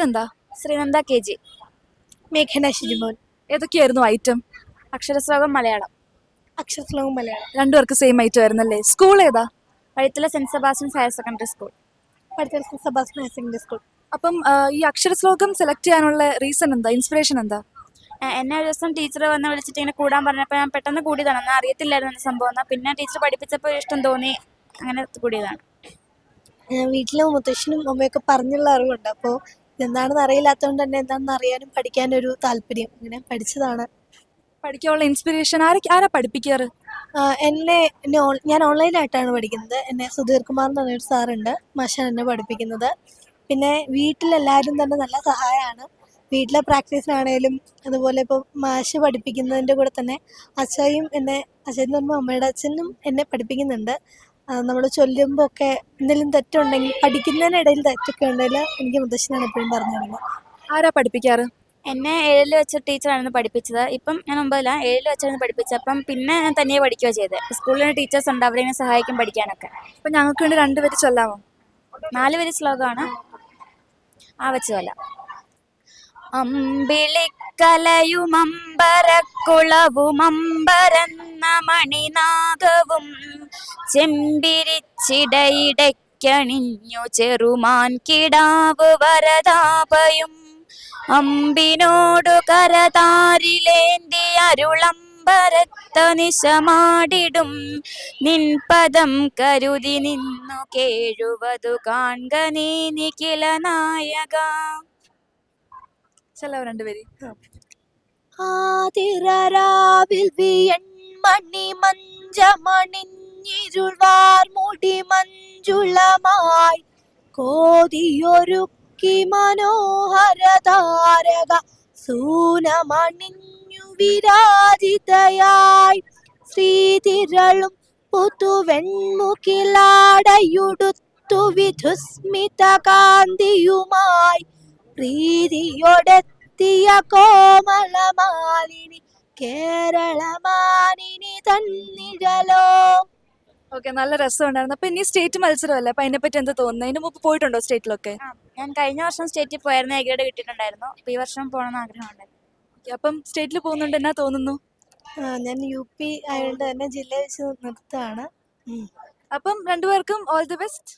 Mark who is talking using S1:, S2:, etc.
S1: പേരെന്താ?
S2: ശ്രീനന്ദ KG.
S3: മേഘന ഷിജിമോൻ.
S1: ഏതൊക്കെയായിരുന്നു ഐറ്റം?
S2: അക്ഷരശ്ലോകം മലയാളം.
S3: അക്ഷരശ്ലോകം മലയാളം.
S1: രണ്ടുപേർക്ക് സെയിം ഐറ്റം ആയിരുന്നല്ലേ? സ്കൂൾ ഏതാ?
S2: Vazhithala saint Sebastian's higher secondary school.
S3: പഠിത്തൽ സെബാസ്റ്റ്യൻ ഹയർ സെക്കൻഡറി സ്കൂൾ.
S1: അപ്പം ഈ അക്ഷരശ്ലോകം സെലക്ട് ചെയ്യാനുള്ള റീസൺ എന്താ, ഇൻസ്പിറേഷൻ എന്താ?
S2: എന്നെ ഒരു ദിവസം ടീച്ചർ വന്ന് വിളിച്ചിട്ട് ഇങ്ങനെ കൂടാൻ പറഞ്ഞപ്പോൾ ഞാൻ പെട്ടെന്ന് കൂടിയതാണ്. എന്നാൽ അറിയത്തില്ലായിരുന്നു എന്ന സംഭവം. എന്നാൽ പിന്നെ ടീച്ചർ പഠിപ്പിച്ചപ്പോൾ ഇഷ്ടം തോന്നി, അങ്ങനെ കൂടിയതാണ്.
S3: വീട്ടിലും മുത്തശ്ശനും അമ്മയൊക്കെ പറഞ്ഞുള്ള അറിവുണ്ട്. അപ്പോൾ ഇതെന്താണെന്ന് അറിയില്ലാത്തതുകൊണ്ട് തന്നെ എന്താണെന്ന് അറിയാനും പഠിക്കാനൊരു താല്പര്യം, അങ്ങനെ പഠിച്ചതാണ്.
S1: പഠിക്കാനുള്ള ഇൻസ്പിറേഷൻ ആരാ പഠിപ്പിക്കാറ്?
S3: ഞാൻ ഓൺലൈനായിട്ടാണ് പഠിക്കുന്നത്. എന്നെ സുധീർ കുമാർ എന്ന് പറഞ്ഞൊരു സാറുണ്ട്, മാഷാണ് എന്നെ പഠിപ്പിക്കുന്നത്. പിന്നെ വീട്ടിലെല്ലാവരും തന്നെ നല്ല സഹായമാണ്. വീട്ടിലെ പ്രാക്ടീസിനാണേലും അതുപോലെ ഇപ്പോൾ മാഷ് പഠിപ്പിക്കുന്നതിൻ്റെ കൂടെ തന്നെ അച്ഛയും അച്ഛൻ എന്ന് പറയുമ്പോൾ അമ്മയുടെ അച്ഛനും എന്നെ പഠിപ്പിക്കുന്നുണ്ട്. നമ്മൾ ചൊല്ലുമ്പോൾ ഒക്കെ എന്തെങ്കിലും തെറ്റുണ്ടെങ്കിൽ, പഠിക്കുന്നതിനിടയിൽ തെറ്റൊക്കെ ഉണ്ടെങ്കിൽ എനിക്ക് മുത്തശ്ശനാണ് എപ്പോഴും പറഞ്ഞു തരുന്നത്.
S1: ആരാ പഠിപ്പിക്കാറ്?
S2: എന്നെ 7ൽ വെച്ച ടീച്ചറായിരുന്നു പഠിപ്പിച്ചത്. ഇപ്പം ഞാൻ 9ല്ല, 7ൽ വെച്ചായിരുന്നു പഠിപ്പിച്ചത്. അപ്പം പിന്നെ ഞാൻ തനിയെ പഠിക്കുകയോ ചെയ്തത്. സ്കൂളിൽ ടീച്ചേഴ്സ് ഉണ്ട്, അവരെ സഹായിക്കും പഠിക്കാനൊക്കെ.
S1: അപ്പം ഞങ്ങൾക്ക് വേണ്ടി 2 വരി ചൊല്ലാമോ?
S2: 4 വരി ശ്ലോകമാണ്. വെച്ച് കൊല്ലാം. അമ്പിളിക്കലയും അമ്പരക്കുളവും അമ്പരന്ന മണിനാഗവും ചെമ്പിരിച്ചിടയിടയ്ക്കണിഞ്ഞു ചെറുമാൻ കിടാവ് വരതാപയും അമ്പിനോടു കരതാരിലേന്തി അരുളമ്പരത്ത നിശമാടിടും നിൻപദം കരുതി നിന്നു കേഴുവതു കാൺക നീ നിഖില നായക.
S1: ചെല്ലാവോ 2 വരി?
S3: ആതിരാവിൽ വിയൺമണി മഞ്ചമണിഞ്ഞിരുൾവാർ മുടി മഞ്ജുളമായി കോതിയൊരുക്കി മനോഹര താരക സൂനമണിഞ്ഞു വിരാജിതയായി ശ്രീതിരളും പുതുവെൺമുകിലാടയുടുത്തു വിധുസ്മിത കാന്തിയുമായി പ്രീതിയോടെത്തിയ കോമളമാലിനി കേരളമാനിനി തന്നിഴലോ.
S1: ഓക്കെ, നല്ല രസമുണ്ടായിരുന്നു. അപ്പം ഇനി സ്റ്റേറ്റ് മത്സരമല്ലേ, അപ്പം അതിനെപ്പറ്റി എന്താ തോന്നുന്നത്? അതിന് മുമ്പ് പോയിട്ടുണ്ടോ സ്റ്റേറ്റിലൊക്കെ?
S2: ഞാൻ കഴിഞ്ഞ വർഷം സ്റ്റേറ്റിൽ പോയായിരുന്നു, ഗ്രേഡ് കിട്ടിയിട്ടുണ്ടായിരുന്നു. അപ്പോൾ ഈ വർഷം പോകണമെന്ന് ആഗ്രഹമുണ്ടായിരുന്നു.
S1: അപ്പം സ്റ്റേറ്റിൽ പോകുന്നുണ്ട്, എന്നാ തോന്നുന്നു?
S3: ഞാൻ UP ആയതുകൊണ്ട് തന്നെ ജില്ല വെച്ച് നിർത്തുകയാണ്.
S1: അപ്പം 2 പേർക്കും ഓൾ ദി ബെസ്റ്റ്.